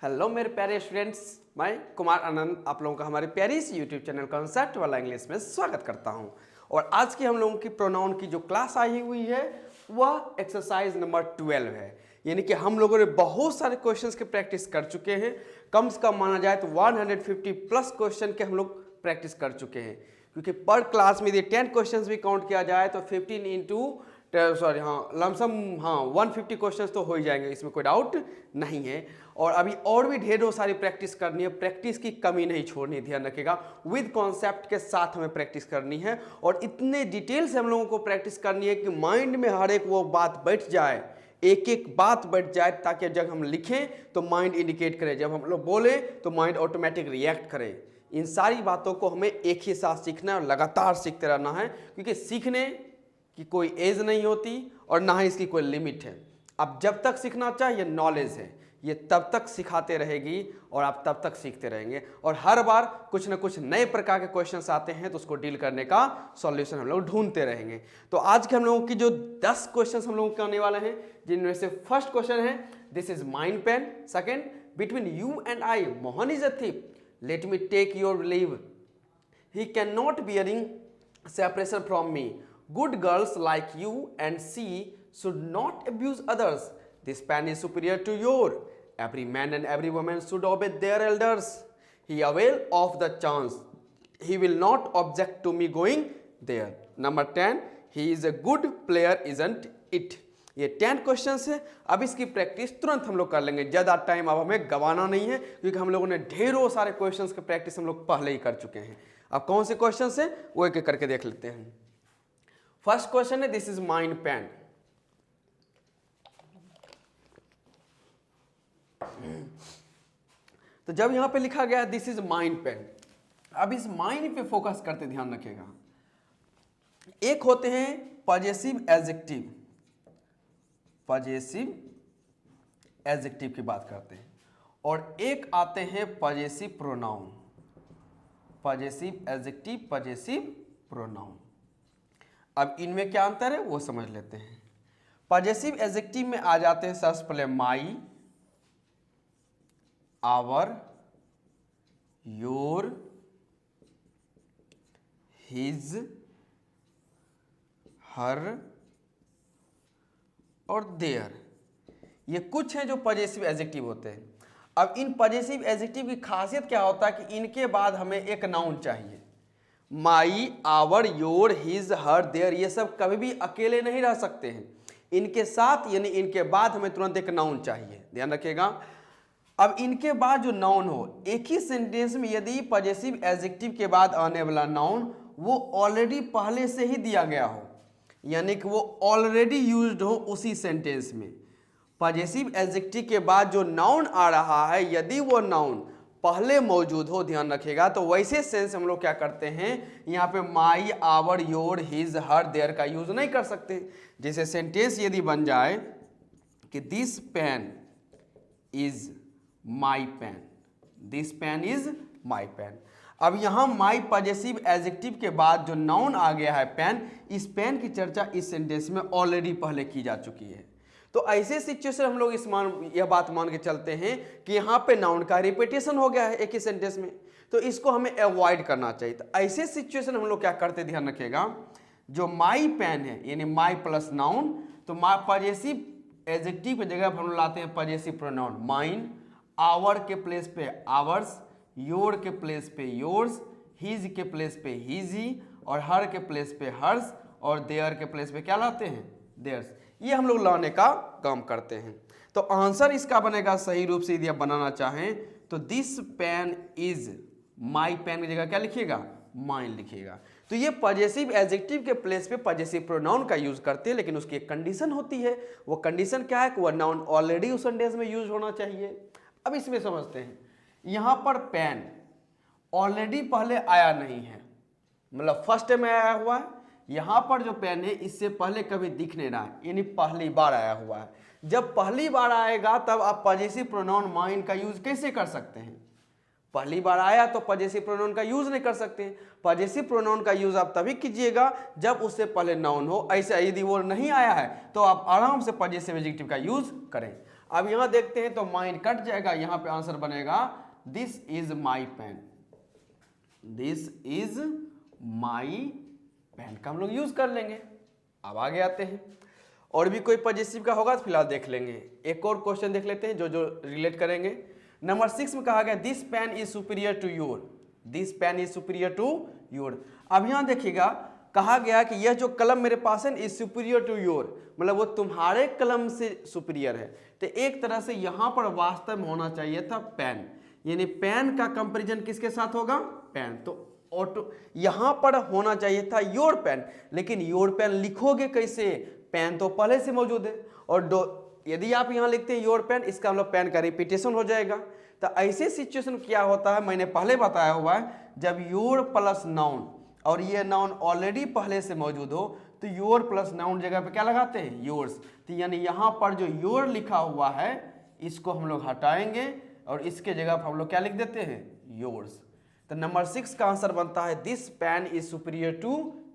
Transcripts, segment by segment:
Hello मेरे प्यारे students, मैं कुमार आनंद आप लोगों का हमारे प्यारे इस यूट्यूब चैनल कॉन्सेप्ट वाला इंग्लिश में स्वागत करता हूं। और आज की हम लोगों की प्रोनाउन की जो क्लास आई हुई है वह एक्सरसाइज नंबर 12 है। यानी कि हम लोगों ने बहुत सारे क्वेश्चंस के प्रैक्टिस कर चुके हैं। कम से कम माना जाए तो 150 प्लस क्वेश्चन के हम लोग प्रैक्टिस कर चुके हैं, क्योंकि पर क्लास में यदि 10 क्वेश्चंस भी काउंट किया जाए तो 15 इंटू लमसम 150 क्वेश्चंस तो हो ही जाएंगे, इसमें कोई डाउट नहीं है। और अभी और भी ढेरों सारी प्रैक्टिस करनी है, प्रैक्टिस की कमी नहीं छोड़नी, ध्यान रखिएगा। विद कॉन्सेप्ट के साथ हमें प्रैक्टिस करनी है और इतने डिटेल से हम लोगों को प्रैक्टिस करनी है कि माइंड में हर एक वो बात बैठ जाए, एक एक बात बैठ जाए, ताकि जब हम लिखें तो माइंड इंडिकेट करे, जब हम लोग बोले तो माइंड ऑटोमेटिक रिएक्ट करे। इन सारी बातों को हमें एक ही साथ सीखना है और लगातार सीखते रहना है, क्योंकि सीखने की कोई एज नहीं होती और ना ही इसकी कोई लिमिट है। अब जब तक सीखना चाहिए नॉलेज है, ये तब तक सिखाते रहेगी और आप तब तक सीखते रहेंगे। और हर बार कुछ ना कुछ नए प्रकार के क्वेश्चंस आते हैं तो उसको डील करने का सॉल्यूशन हम लोग ढूंढते रहेंगे। तो आज के हम लोगों की जो 10 क्वेश्चंस हम लोग करने वाले हैं, जिनमें से फर्स्ट क्वेश्चन है this is mine pen. Second, between you and I Mohan is a thief, let me take your leave, he cannot bearing separation from me, good girls like you and she should not abuse others, this pen is superior to your, every man and every woman should obey their elders, he avail of the chance, he will not object to me going there. Number 10, he is a good player isn't it. ये 10 questions है। अब इसकी practice तुरंत हम लोग कर लेंगे, ज़्यादा टाइम अब हमें गंवाना नहीं है, क्योंकि हम लोगों ने ढेरों सारे क्वेश्चंस की प्रैक्टिस हम लोग पहले ही कर चुके हैं। अब कौन से क्वेश्चंस है वो एक एक करके देख लेते हैं। फर्स्ट क्वेश्चन है दिस इज माइन पेन। तो जब यहां पे लिखा गया दिस इज माइन पेन, अब इस माइन पे फोकस करते ध्यान रखिएगा। एक होते हैं पॉजेसिव एडजेक्टिव, पॉजेसिव एडजेक्टिव की बात करते हैं, और एक आते हैं possessive pronoun, possessive adjective, possessive pronoun. अब इनमें क्या अंतर है वो समझ लेते हैं। पॉजेसिव एडजेक्टिव में आ जाते हैं सबसे पहले माई, आवर, योर, हिज, हर और देयर। ये कुछ हैं जो पॉजेसिव एडजेक्टिव होते हैं। अब इन पॉजेसिव एडजेक्टिव की खासियत क्या होता है कि इनके बाद हमें एक नाउन चाहिए। My, our, your, his, her, their, ये सब कभी भी अकेले नहीं रह सकते हैं, इनके साथ यानी इनके बाद हमें तुरंत एक नाउन चाहिए, ध्यान रखिएगा। अब इनके बाद जो नाउन हो, एक ही सेंटेंस में यदि पॉजेसिव एडजेक्टिव के बाद आने वाला नाउन वो ऑलरेडी पहले से ही दिया गया हो, यानी कि वो ऑलरेडी यूज्ड हो उसी सेंटेंस में, पॉजेसिव एडजेक्टिव के बाद जो नाउन आ रहा है यदि वो नाउन पहले मौजूद हो, ध्यान रखिएगा, तो वैसे सेंस हम लोग क्या करते हैं, यहाँ पे my, our, your, his, her, their का यूज नहीं कर सकते। जैसे सेंटेंस यदि बन जाए कि this pen is my pen, this pen is my pen. अब यहां माई पॉजेसिव एडजेक्टिव के बाद जो नाउन आ गया है पेन, इस पेन की चर्चा इस सेंटेंस में ऑलरेडी पहले की जा चुकी है। तो ऐसे सिचुएशन हम लोग यह बात मान के चलते हैं कि यहाँ पे नाउन का रिपीटेशन हो गया है एक ही सेंटेंस में, तो इसको हमें अवॉइड करना चाहिए। तो ऐसे सिचुएशन हम लोग क्या करते, ध्यान रखिएगा, जो माई पेन है यानी माई प्लस नाउन, तो पॉजेसिव एडजेक्टिव की जगह हम लोग लाते हैं पॉजेसिव प्रोनाउन माइन, आवर के प्लेस पे आवर्स, योर के प्लेस पे योर्स, हिज के प्लेस पे हिजी, और हर के प्लेस पे हर्स, और देयर के प्लेस पे क्या लाते हैं, देयर्स। ये हम लोग लाने का काम करते हैं। तो आंसर इसका बनेगा सही रूप से यदि आप बनाना चाहें तो this pen is my pen की जगह क्या लिखिएगा, माइन लिखिएगा। तो ये पॉजेसिव एडजेक्टिव के प्लेस पे पॉजेसिव प्रोनाउन का यूज करते हैं, लेकिन उसकी एक कंडीशन होती है। वो कंडीशन क्या है कि वह नाउन ऑलरेडी उस सेंटेंस में यूज होना चाहिए। अब इसमें समझते हैं, यहां पर पेन ऑलरेडी पहले आया नहीं है, मतलब फर्स्ट में आया हुआ है। यहां पर जो पेन है इससे पहले कभी दिख नहीं रहा है, यानी पहली बार आया हुआ है। जब पहली बार आएगा तब आप पॉजेसिव प्रोनाउन माइन का यूज कैसे कर सकते हैं, पहली बार आया तो पॉजेसिव प्रोनाउन का यूज नहीं कर सकते। पॉजेसिव प्रोनाउन का यूज आप तभी कीजिएगा जब उससे पहले नाउन हो। ऐसे यदि वो नहीं आया है तो आप आराम से पॉजेसिव एडजेक्टिव का यूज करें। अब यहाँ देखते हैं तो माइन कट जाएगा, यहाँ पे आंसर बनेगा this is my pen, this is my pen का हम लोग यूज कर लेंगे। अब आगे आते हैं, और भी कोई पॉजिटिव का होगा तो फिलहाल देख लेंगे। एक और क्वेश्चन देख लेते हैं जो जो रिलेट करेंगे। नंबर 6 में कहा गया this pen is superior to your, this pen is superior to your. अब यहाँ देखिएगा कहा गया कि यह जो कलम मेरे पास है इज सुपीरियर टू योर, मतलब वो तुम्हारे कलम से सुपीरियर है। तो एक तरह से यहाँ पर वास्तव में होना चाहिए था पेन, यानी पेन का कंपैरिजन किसके साथ होगा, पेन। तो ऑटो यहाँ पर होना चाहिए था योर पेन, लेकिन योर पेन लिखोगे कैसे, पेन तो पहले से मौजूद है। और यदि आप यहाँ लिखते हैं योर पेन, इसका मतलब पेन का रिपीटेशन हो जाएगा। तो ऐसे सिचुएशन क्या होता है, मैंने पहले बताया हुआ है, जब योर प्लस नाउन और ये नाउन ऑलरेडी पहले से मौजूद हो तो योर प्लस नाउन जगह पे क्या लगाते हैं, योर्स। तो यानी यहाँ पर जो योर लिखा हुआ है इसको हम लोग हटाएंगे और इसके जगह पर हम लोग क्या लिख देते हैं, योर्स। तो नंबर 6 का आंसर बनता है this pen is superior to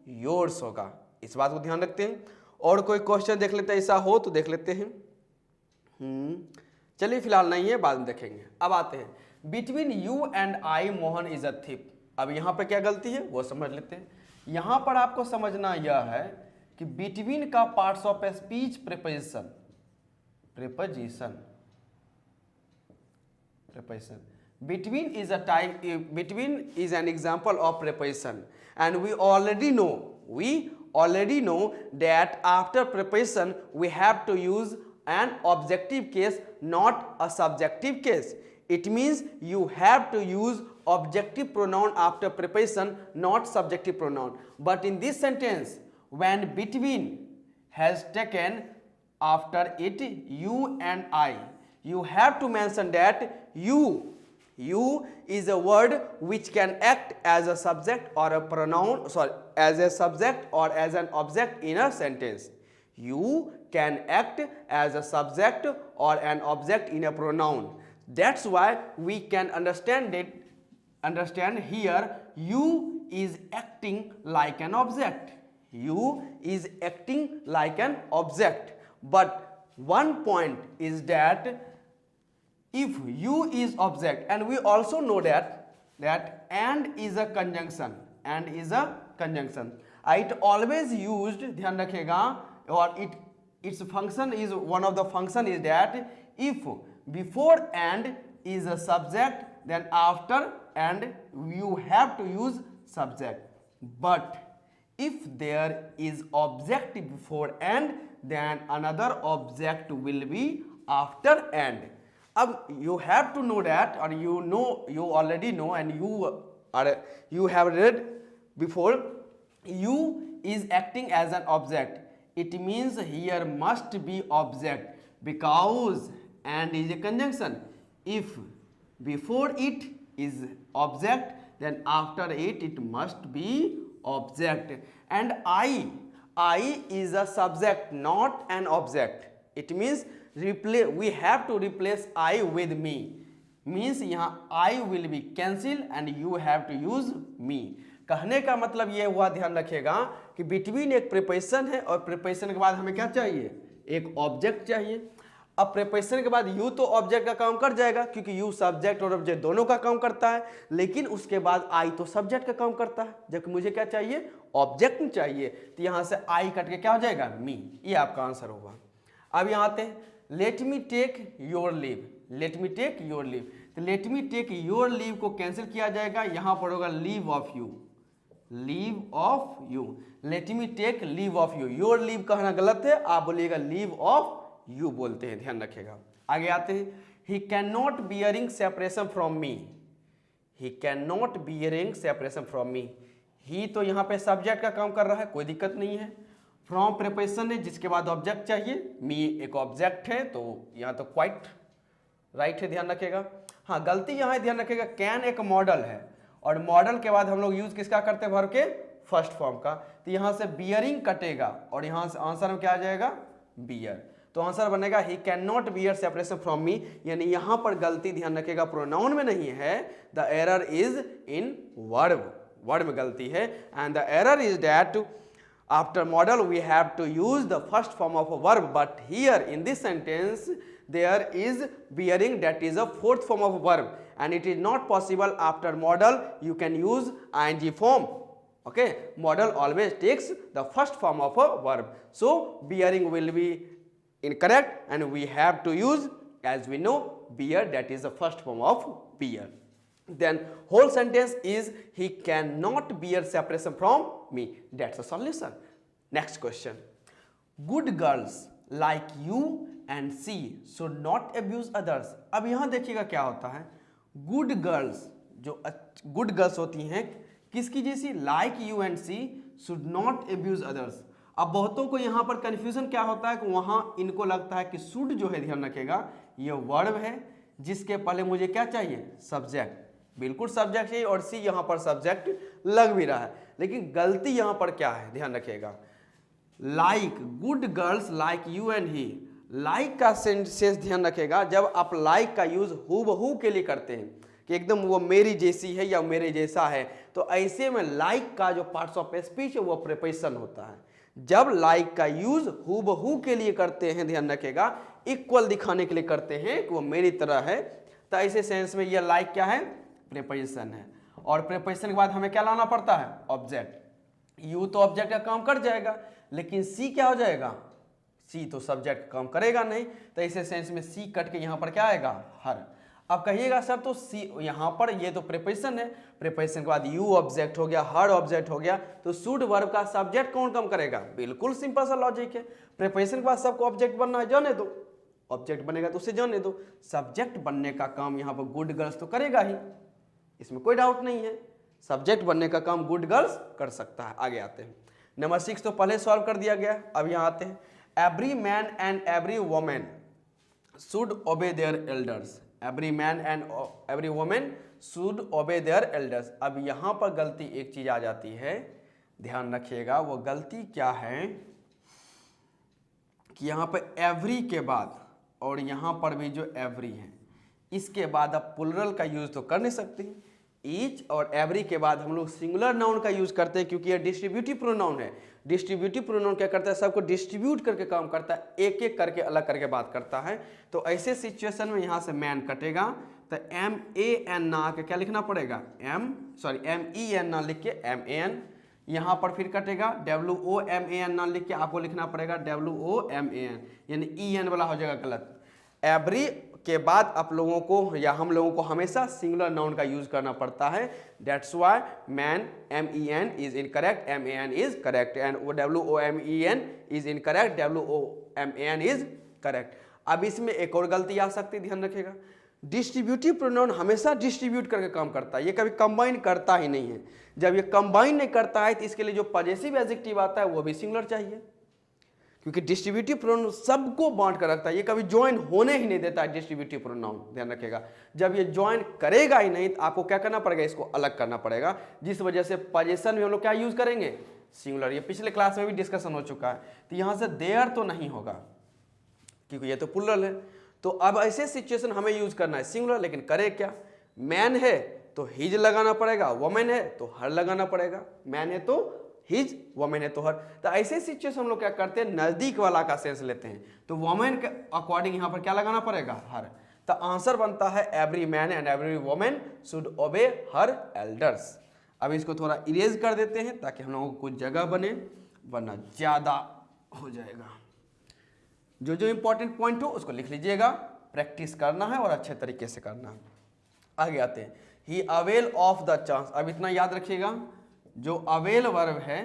yours होगा। इस बात को ध्यान रखते हैं। और कोई क्वेश्चन देख लेते हैं, ऐसा हो तो देख लेते हैं। चलिए फिलहाल नहीं है, बाद में देखेंगे। अब आते हैं, between you and I Mohan is a thief. अब यहाँ पे क्या गलती है वो समझ लेते हैं। यहाँ पर आपको समझना यह है कि बिटवीन का parts of speech preposition, preposition, preposition. Between is a type, between is an example of preposition, and we already know that after preposition we have to use an objective case, not a subjective case. It means you have to use objective pronoun after preposition, not subjective pronoun. But in this sentence, when between has taken after it you and I, you have to mention that you is a word which can act as a subject or a pronoun, as a subject or as an object in a sentence. You can act as a subject or an object in a pronoun. That's why we can understand here you is acting like an object. You is acting like an object. But one point is that if you is object, and we also know that and is a conjunction, and is a conjunction. It always used, ध्यान रखिएगा, और its function is, one of the function is that if before and is a subject, then after and you have to use subject. But if there is object before and, then another object will be after and. अब you have to know that, or you already know, and you have read before, you is acting as an object. It means here must be object, because and is a conjunction. If before it is object, then after it must be object. And I is a subject, not an object. It means we have to replace I with me, means यहाँ I will be cancel and you have to use me। कहने का मतलब ये हुआ, ध्यान रखिएगा कि between एक प्रीपोजिशन है और प्रीपोजिशन के बाद हमें क्या चाहिए, एक ऑब्जेक्ट चाहिए। अब प्रीपोजिशन के बाद यू तो ऑब्जेक्ट का काम कर जाएगा, क्योंकि यू सब्जेक्ट और ऑब्जेक्ट दोनों का काम करता है, लेकिन उसके बाद आई तो सब्जेक्ट का काम करता है, जबकि मुझे क्या चाहिए, ऑब्जेक्ट चाहिए। तो यहाँ से आई कट के क्या हो जाएगा, मी। ये आपका आंसर होगा। अब यहाँ आते हैं, let me take your leave, let me take your leave. तो let me take your leave को कैंसिल किया जाएगा, यहाँ पर होगा leave of you, leave of you. Let me take leave of you, your leave कहना गलत है, आप बोलिएगा लीव ऑफ यू बोलते हैं, ध्यान रखिएगा। आगे आते हैं, he can not bearing separation from me, he can not bearing separation from me. ही तो यहाँ पे सब्जेक्ट का काम कर रहा है, कोई दिक्कत नहीं है। फ्रॉम प्रीपोजिशन है जिसके बाद ऑब्जेक्ट चाहिए, मी एक ऑब्जेक्ट है, तो यहाँ तो क्वाइट राइट है, ध्यान रखिएगा। हाँ, गलती यहाँ है, ध्यान रखिएगा, कैन एक मॉडल है और मॉडल के बाद हम लोग यूज किसका करते हैं, भर के फर्स्ट फॉर्म का। तो यहाँ से बियरिंग कटेगा और यहाँ से आंसर में क्या आ जाएगा, बियर। तो आंसर बनेगा ही can not bear separation from मी, यानी यहाँ पर गलती ध्यान रखिएगा प्रोनाउन में नहीं है, the error is in verb, word में गलती है। And the error is that After model, we have to use the first form of a verb, but here in this sentence, there is bearing, that is a fourth form of a verb, and it is not possible after model you can use ing form. Okay, model always takes the first form of a verb, so bearing will be incorrect, and we have to use, as we know, bear, that is the first form of bear. Then whole sentence is he cannot bear separation from me. That's a solution. Next question. Good girls like you and she should not abuse others. अब यहाँ देखिएगा क्या होता है, good girls, जो good girls होती हैं किसकी जैसी, like you and she should not abuse others. अब बहुतों को यहाँ पर कंफ्यूजन क्या होता है कि वहाँ इनको लगता है कि should जो है, ध्यान रखिएगा, ये वर्ब है जिसके पहले मुझे क्या चाहिए, सब्जेक्ट, बिल्कुल सब्जेक्ट चाहिए, और सी यहाँ पर सब्जेक्ट लग भी रहा है, लेकिन गलती यहाँ पर क्या है, ध्यान रखिएगा, like, good girls like you and he, like का सेंस ध्यान रखिएगा, जब आप लाइक का यूज हूबहू के लिए करते हैं कि एकदम वो मेरी जैसी है या मेरे जैसा है, तो ऐसे में लाइक का जो पार्ट्स ऑफ स्पीच है वो प्रीपोजिशन होता है। जब लाइक का यूज हूबहू के लिए करते हैं, ध्यान रखिएगा, इक्वल दिखाने के लिए करते हैं कि वो मेरी तरह है, तो ऐसे सेंस में ये लाइक क्या है, प्रीपोजिशन है, और प्रीपोजिशन के बाद हमें क्या लाना पड़ता है, ऑब्जेक्ट। यू तो ऑब्जेक्ट का काम कर जाएगा, लेकिन सी क्या हो जाएगा, सी तो सब्जेक्ट काम करेगा नहीं, तो ऐसे सेंस में सी कट के यहाँ पर क्या आएगा, हर। अब कहिएगा सर तो सी यहाँ पर ये तो प्रीपोजिशन है, प्रीपोजिशन के बाद यू ऑब्जेक्ट हो गया, हर ऑब्जेक्ट हो गया, तो शुड वर्ब का सब्जेक्ट कौन कम करेगा, बिल्कुल सिंपल सा लॉजिक है। प्रीपोजिशन के बाद सबको ऑब्जेक्ट बनना है, जाने दो, ऑब्जेक्ट बनेगा तो उसे जाने दो, सब्जेक्ट बनने का काम यहाँ पर गुड गर्ल्स तो करेगा ही, इसमें कोई डाउट नहीं है, सब्जेक्ट बनने का काम गुड गर्ल्स कर सकता है। आगे आते हैं, नंबर 6 तो पहले सॉल्व कर दिया गया, अब यहाँ आते हैं, every man and every women should ओबे their elders, every man and every women should ओबे देयर एल्डर्स। अब यहाँ पर गलती एक चीज आ जाती है, ध्यान रखिएगा, वो गलती क्या है कि यहाँ पर एवरी के बाद और यहाँ पर भी जो एवरी है, इसके बाद आप प्लुरल का यूज तो कर नहीं सकते, ईच और एवरी के बाद हम लोग सिंगुलर नाउन का यूज करते हैं, क्योंकि ये डिस्ट्रीब्यूटिव प्रोनाउन है। डिस्ट्रीब्यूटिव प्रोनाउन क्या करता है, सबको डिस्ट्रीब्यूट करके काम करता है, एक एक करके अलग करके बात करता है। तो ऐसे सिचुएशन में यहाँ से मैन कटेगा, तो MAN ना आके क्या लिखना पड़ेगा, MEN ना लिख के MAN, यहाँ पर फिर कटेगा WOMAN ना लिख के आपको लिखना पड़ेगा WOMAN, यानी EN वाला हो जाएगा गलत। एवरी के बाद आप लोगों को या हम लोगों को हमेशा सिंगुलर नाउन का यूज करना पड़ता है, that's why man MEN is incorrect, MAN is correct, and WOMEN is incorrect, WOMAN is correct. अब इसमें एक और गलती आ सकती है, ध्यान रखिएगा, डिस्ट्रीब्यूटिव प्रोनाउन हमेशा डिस्ट्रीब्यूट करके काम करता है, ये कभी कंबाइन करता ही नहीं है। जब ये कंबाइन नहीं करता है तो इसके लिए जो पॉजेसिव एडजेक्टिव आता है वो भी सिंगुलर चाहिए, क्योंकि डिस्ट्रीब्यूटिव प्रोनाउन सबको बांट कर रखता है, ये कभी ज्वाइन होने ही नहीं देता है डिस्ट्रीब्यूटिव प्रोनाउन, ध्यान रखिएगा। जब ये ज्वाइन करेगा ही नहीं तो आपको क्या करना पड़ेगा, इसको अलग करना पड़ेगा, जिस वजह से पॉजेशन में हम लोग क्या यूज करेंगे, सिंगुलर। ये पिछले क्लास में भी डिस्कशन हो चुका है, तो यहाँ से देयर तो नहीं होगा क्योंकि ये तो प्लुरल है। तो अब ऐसे सिचुएशन हमें यूज करना है सिंगुलर, लेकिन करे क्या, मैन है तो हिज लगाना पड़ेगा, वोमेन है तो हर लगाना पड़ेगा, मैन है तो हिज, वोमेन है तो हर। तो ऐसे सिचुएशन हम लोग क्या करते हैं, नजदीक वाला का सेंस लेते हैं, तो वोमेन के अकॉर्डिंग यहाँ पर क्या लगाना पड़ेगा, हर। तो आंसर बनता है every man and every women should ओबे हर एल्डर्स। अब इसको थोड़ा इरेज कर देते हैं ताकि हम लोगों को कुछ जगह बने, वरना ज्यादा हो जाएगा। जो जो इंपॉर्टेंट पॉइंट हो उसको लिख लीजिएगा, प्रैक्टिस करना है और अच्छे तरीके से करना है। आगे आते हैं, ही अवेल ऑफ द चांस। अब इतना याद रखिएगा, जो अवेल वर्ब है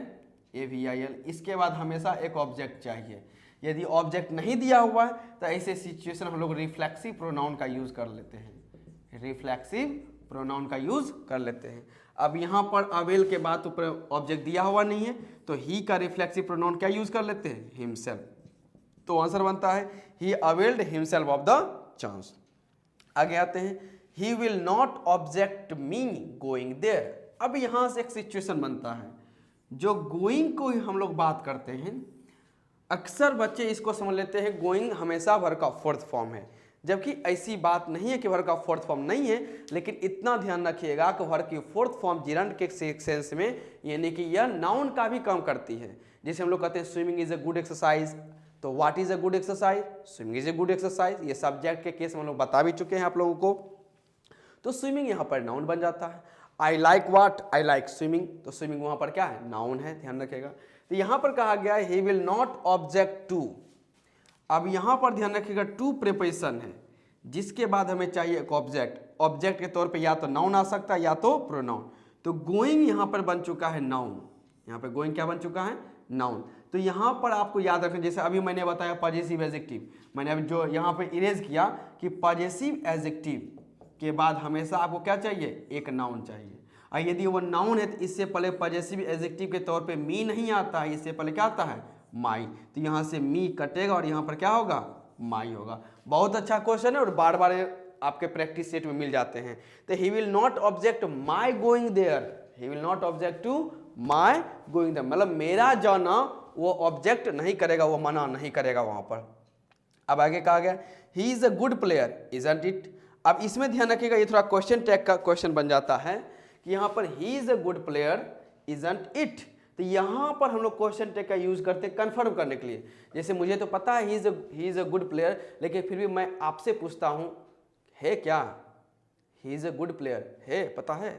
AVIL, इसके बाद हमेशा एक ऑब्जेक्ट चाहिए। यदि ऑब्जेक्ट नहीं दिया हुआ है तो ऐसे सिचुएशन हम लोग रिफ्लेक्सिव प्रोनाउन का यूज कर लेते हैं, रिफ्लेक्सिव प्रोनाउन का यूज कर लेते हैं। अब यहाँ पर अवेल के बाद तो ऑब्जेक्ट दिया हुआ नहीं है, तो ही का रिफ्लेक्सिव प्रोनाउन क्या यूज कर लेते हैं, हिमसेल्फ। तो आंसर बनता है he availed himself of the chance. आगे आते हैं, he will not object me going there. अब यहां से एक सिचुएशन बनता है, जो गोइंग को हम लोग बात करते हैं, अक्सर बच्चे इसको समझ लेते हैं गोइंग हमेशा वर्ब का फोर्थ फॉर्म है, जबकि ऐसी बात नहीं है कि वर्ब का फोर्थ फॉर्म नहीं है, लेकिन इतना ध्यान रखिएगा कि वर्ब की फोर्थ फॉर्म जिरंड के सेंस में यानी कि यह नाउन का भी काम करती है। जैसे हम लोग कहते हैं swimming is a good exercise, तो what is a good exercise, swimming is a good exercise. ये सब्जेक्ट के केस में हम लोग बता भी चुके हैं आप लोगों को, तो स्विमिंग यहाँ पर नाउन बन जाता है। I like what, I like swimming, तो स्विमिंग वहाँ पर क्या है, नाउन है, ध्यान रखिएगा। तो यहाँ पर कहा गया है he will not object to. अब यहाँ पर ध्यान रखिएगा टू प्रीपोजिशन है, जिसके बाद हमें चाहिए एक ऑब्जेक्ट। ऑब्जेक्ट के तौर पे या तो नाउन आ सकता है या तो प्रोनाउन। तो गोइंग यहाँ पर बन चुका है नाउन, यहाँ पे गोइंग क्या बन चुका है, नाउन। तो यहाँ पर आपको याद रखना, जैसे अभी मैंने बताया पॉजेसिव एडजेक्टिव, मैंने अभी जो यहाँ पे इरेज किया कि पॉजेसिव एडजेक्टिव के बाद हमेशा आपको क्या चाहिए, एक नाउन चाहिए। और यदि वो नाउन है तो इससे पहले पॉजेसिव एडजेक्टिव के तौर पे मी नहीं आता है, इससे पहले क्या आता है, माई। तो यहाँ से मी कटेगा और यहाँ पर क्या होगा, माई होगा। बहुत अच्छा क्वेश्चन है और बार बार आपके प्रैक्टिस सेट में मिल जाते हैं। तो he will not object my going there, he will not object to my going there, मतलब मेरा जाना वो ऑब्जेक्ट नहीं करेगा, वो मना नहीं करेगा वहाँ पर। अब आगे कहा गया he is a good player isn't it. अब इसमें ध्यान रखिएगा, ये थोड़ा क्वेश्चन टैग का क्वेश्चन बन जाता है कि यहाँ पर he is a good player isn't it. तो यहाँ पर हम लोग क्वेश्चन टैग का यूज करते हैं कंफर्म करने के लिए। जैसे मुझे तो पता है he is a good player, लेकिन फिर भी मैं आपसे पूछता हूँ है क्या, he is a good player है, पता है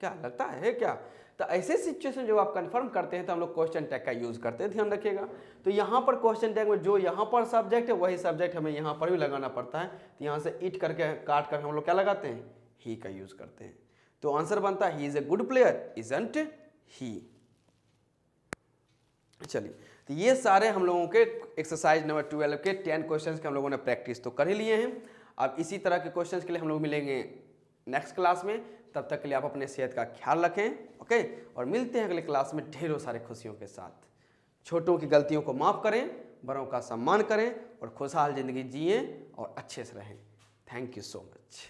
क्या, लगता है क्या। तो ऐसे सिचुएशन जो आप कंफर्म करते हैं तो हम लोग क्वेश्चन टैग का यूज करते हैं, ध्यान रखिएगा। तो यहाँ पर क्वेश्चन टैग में जो यहाँ पर सब्जेक्ट है वही सब्जेक्ट हमें यहाँ पर भी लगाना पड़ता है। तो यहाँ से इट करके काट कर हम लोग क्या लगाते हैं, ही का यूज करते हैं। तो आंसर बनता है he is a good player isn't he. चलिए, तो ये सारे हम लोगों के एक्सरसाइज नंबर 12 के 10 क्वेश्चंस के हम लोगों ने प्रैक्टिस तो कर ही लिए हैं। अब इसी तरह के क्वेश्चंस के लिए हम लोग मिलेंगे नेक्स्ट क्लास में। तब तक के लिए आप अपने सेहत का ख्याल रखें, ओके। और मिलते हैं अगले क्लास में ढेरों सारे खुशियों के साथ। छोटों की गलतियों को माफ़ करें, बड़ों का सम्मान करें और खुशहाल ज़िंदगी जिए और अच्छे से रहें। Thank you so much.